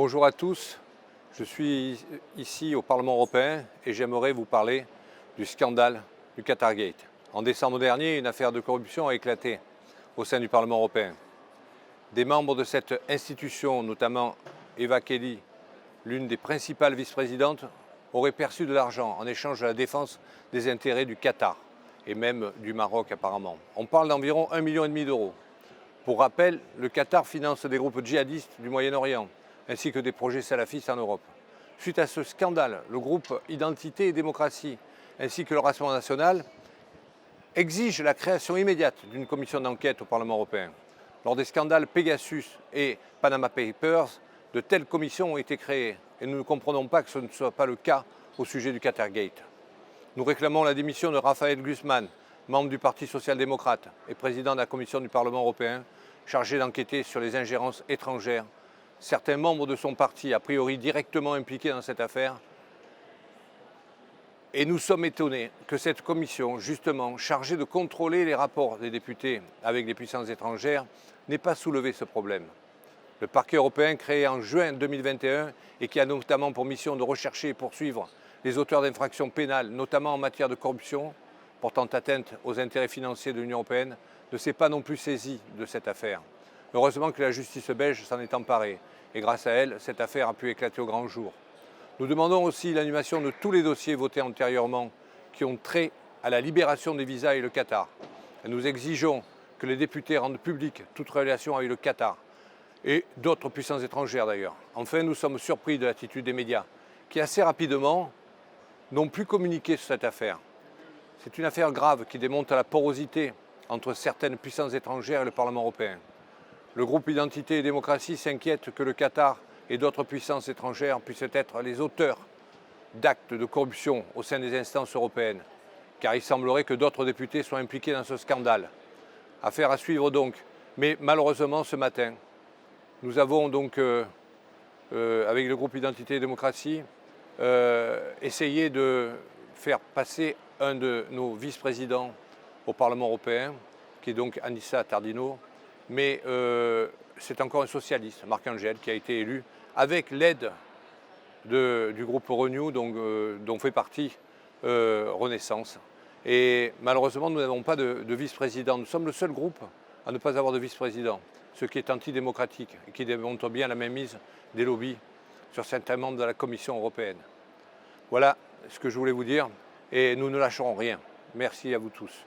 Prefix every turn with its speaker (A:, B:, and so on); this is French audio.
A: Bonjour à tous, je suis ici au Parlement européen et j'aimerais vous parler du scandale du Qatargate. En décembre dernier, une affaire de corruption a éclaté au sein du Parlement européen. Des membres de cette institution, notamment Eva Kaili, l'une des principales vice-présidentes, auraient perçu de l'argent en échange de la défense des intérêts du Qatar et même du Maroc apparemment. On parle d'environ 1,5 million d'euros. Pour rappel, le Qatar finance des groupes djihadistes du Moyen-Orient, ainsi que des projets salafistes en Europe. Suite à ce scandale, le groupe Identité et Démocratie, ainsi que le Rassemblement national, exigent la création immédiate d'une commission d'enquête au Parlement européen. Lors des scandales Pegasus et Panama Papers, de telles commissions ont été créées et nous ne comprenons pas que ce ne soit pas le cas au sujet du Qatargate. Nous réclamons la démission de Rafael Guzmán, membre du Parti social-démocrate et président de la Commission du Parlement européen, chargé d'enquêter sur les ingérences étrangères. Certains membres de son parti, a priori directement impliqués dans cette affaire. Et nous sommes étonnés que cette commission, justement chargée de contrôler les rapports des députés avec les puissances étrangères, n'ait pas soulevé ce problème. Le parquet européen, créé en juin 2021 et qui a notamment pour mission de rechercher et poursuivre les auteurs d'infractions pénales, notamment en matière de corruption, portant atteinte aux intérêts financiers de l'Union européenne, ne s'est pas non plus saisi de cette affaire. Heureusement que la justice belge s'en est emparée et grâce à elle, cette affaire a pu éclater au grand jour. Nous demandons aussi l'annulation de tous les dossiers votés antérieurement qui ont trait à la libération des visas et le Qatar. Et nous exigeons que les députés rendent publique toute relation avec le Qatar et d'autres puissances étrangères d'ailleurs. Enfin, nous sommes surpris de l'attitude des médias qui assez rapidement n'ont plus communiqué sur cette affaire. C'est une affaire grave qui démontre la porosité entre certaines puissances étrangères et le Parlement européen. Le groupe Identité et Démocratie s'inquiète que le Qatar et d'autres puissances étrangères puissent être les auteurs d'actes de corruption au sein des instances européennes, car il semblerait que d'autres députés soient impliqués dans ce scandale. Affaire à suivre donc, mais malheureusement ce matin, nous avons donc, avec le groupe Identité et Démocratie, essayé de faire passer un de nos vice-présidents au Parlement européen, qui est donc Anissa Tardino, mais c'est encore un socialiste, Marc Angel, qui a été élu avec l'aide du groupe Renew, dont fait partie Renaissance. Et malheureusement, nous n'avons pas de vice-président. Nous sommes le seul groupe à ne pas avoir de vice-président, ce qui est antidémocratique et qui démontre bien la mainmise des lobbies sur certains membres de la Commission européenne. Voilà ce que je voulais vous dire et nous ne lâcherons rien. Merci à vous tous.